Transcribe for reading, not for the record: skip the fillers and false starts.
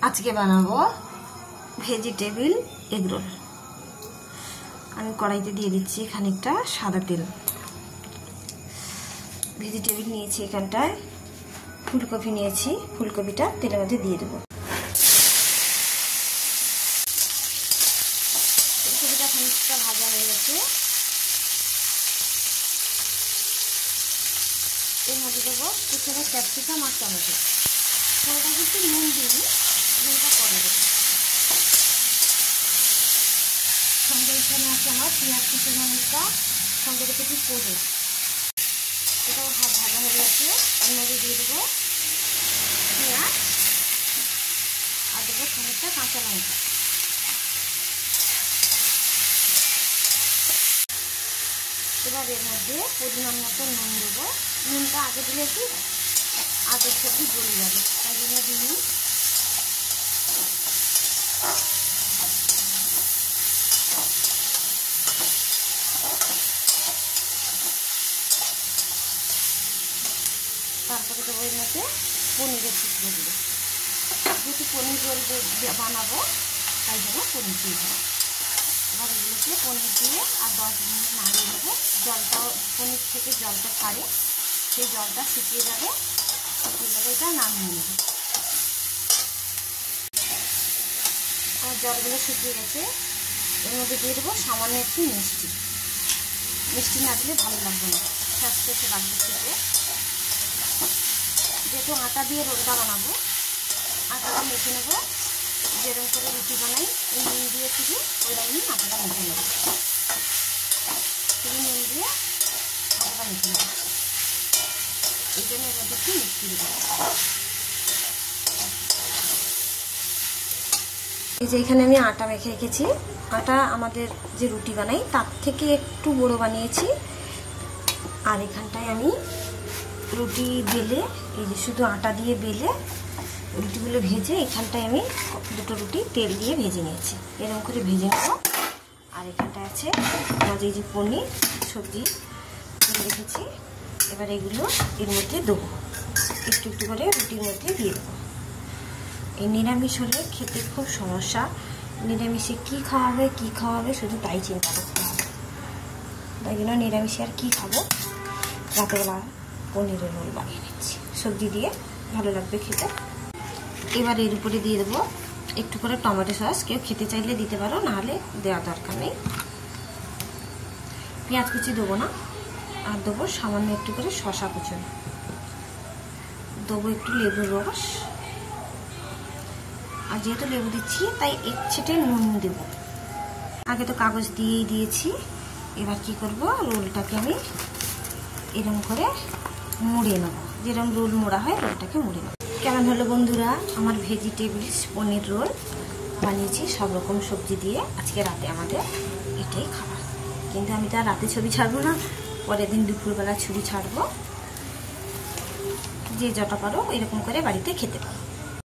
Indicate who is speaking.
Speaker 1: আজকে বানাবো vegetable egg roll. আমি কড়াইতে দিয়ে দিচ্ছি খানিকটা সাদা তেল। ভেজিটেবল নিয়েছি, এখানটায় ফুলকপি নিয়েছি, ফুলকপিটা তেলের মধ্যে দিয়ে দেবো। ফুলকপিটা খানিকটা ভাজা হয়ে গেছে, এর মধ্যে দেবো কিছুটা ক্যাপসিকাম আর টমেটো। ওটা কিন্তু নুন দিবি, নুনটা পরে দেবো। সঙ্গে এখানে আছে আমার পেঁয়াজ কুচনো অনেকটা, সঙ্গে রেখেছি পনির। এটাও ভাজা হয়ে গেছে, এর মধ্যে দিয়ে দেবো পেঁয়াজ আর দেবো খানিকটা কাঁচা লঙ্কা। এবার এর মধ্যে পরিমাণ মতো নুন দেবো। নুনটা আগে দিলে কি আগে সবজি গলে যাবে, তাই জন্য দিই। তারপরে দেবো এর মধ্যে পনিরের টুকরো দেবো। যেহেতু পনির রোল বানাবো তাই জন্য পনির দিয়ে দেবো। এবার এগুলোকে পনির দিয়ে আর 10 মিনিট নাড়িয়ে দেবো। জলটাও পনির থেকে জলটা ছাড়ে, সেই জলটা শুকিয়ে যাবে, এটা নামিয়ে নেবে। আর জলগুলো শুকিয়ে গেছে, এর মধ্যে দিয়ে দেবো সামান্য একটু মিষ্টি। মিষ্টি না দিলে ভালো লাগবে না, স্বাস্থ্যকে লাগবে খেতে। যেহেতু আটা দিয়ে রোলটা বানাবো, আটাটা মেখে নেবো। যেরকম করে রুটি বানাই এই নুন দিয়ে শুধু ওইরকমই আটাটা মেখে নেবো। শুধু নুন দিয়ে আটাটা মেখে নেবো, এই জন্য এর মধ্যে একটু মিষ্টি দেবো। এই যে এখানে আমি আটা মেখে রেখেছি। আটা আমাদের যে রুটি বানাই তার থেকে একটু বড় বানিয়েছি। আর এখানটায় আমি রুটি বেলে, এই যে শুধু আটা দিয়ে বেলে রুটিগুলো ভেজে এখানটায় আমি দুটো রুটি তেল দিয়ে ভেজে নিয়েছি। এরকম করে ভেজে নেব। আর এখানটায় আছে আমাদের এই যে পনির সবজি করে রেখেছি। এবার এগুলো এর মধ্যে দেবো, একটু একটু করে রুটির মধ্যে দিয়ে দেবো। এই নিরামিষ হলে খেতে খুব সমস্যা। নিরামিষে কী খাওয়াবে শুধু তাই চিন্তা করতে হবে। তাই জন্য নিরামিষে আর কী খাবো, রাতেবেলা পনিরের রোল বানিয়ে নিচ্ছি। সবজি দিয়ে ভালো লাগবে খেতে। এবার এর উপরে দিয়ে দেবো একটু করে টমেটো সস। কেউ খেতে চাইলে দিতে পারো, নাহলে দেওয়া দরকার নেই। পেঁয়াজ কুচি দেবো না, আর দেবো সামান্য একটু করে শসা কুচি। দেবো একটু লেবুর রস, আর যেহেতু লেবু দিচ্ছি তাই এক ছিটে নুন দেব। আগে তো কাগজ দিয়েই দিয়েছি। এবার কি করব, রোলটাকে আমি এরকম করে মুড়ে নেব। যেরকম রোল মোড়া হয় রোলটাকে মুড়ে নেব। কেমন হলো বন্ধুরা আমার ভেজিটেবলস পনির রোল? বানিয়েছি সব রকম সবজি দিয়ে। আজকে রাতে আমাদের এটাই খাবার। কিন্তু আমি তো আর রাতে ছবি ছাড়বো না, পরের দিন দুপুরবেলা ছবি ছাড়বো। যে যটা পারো এরকম করে বাড়িতে খেতে পারো।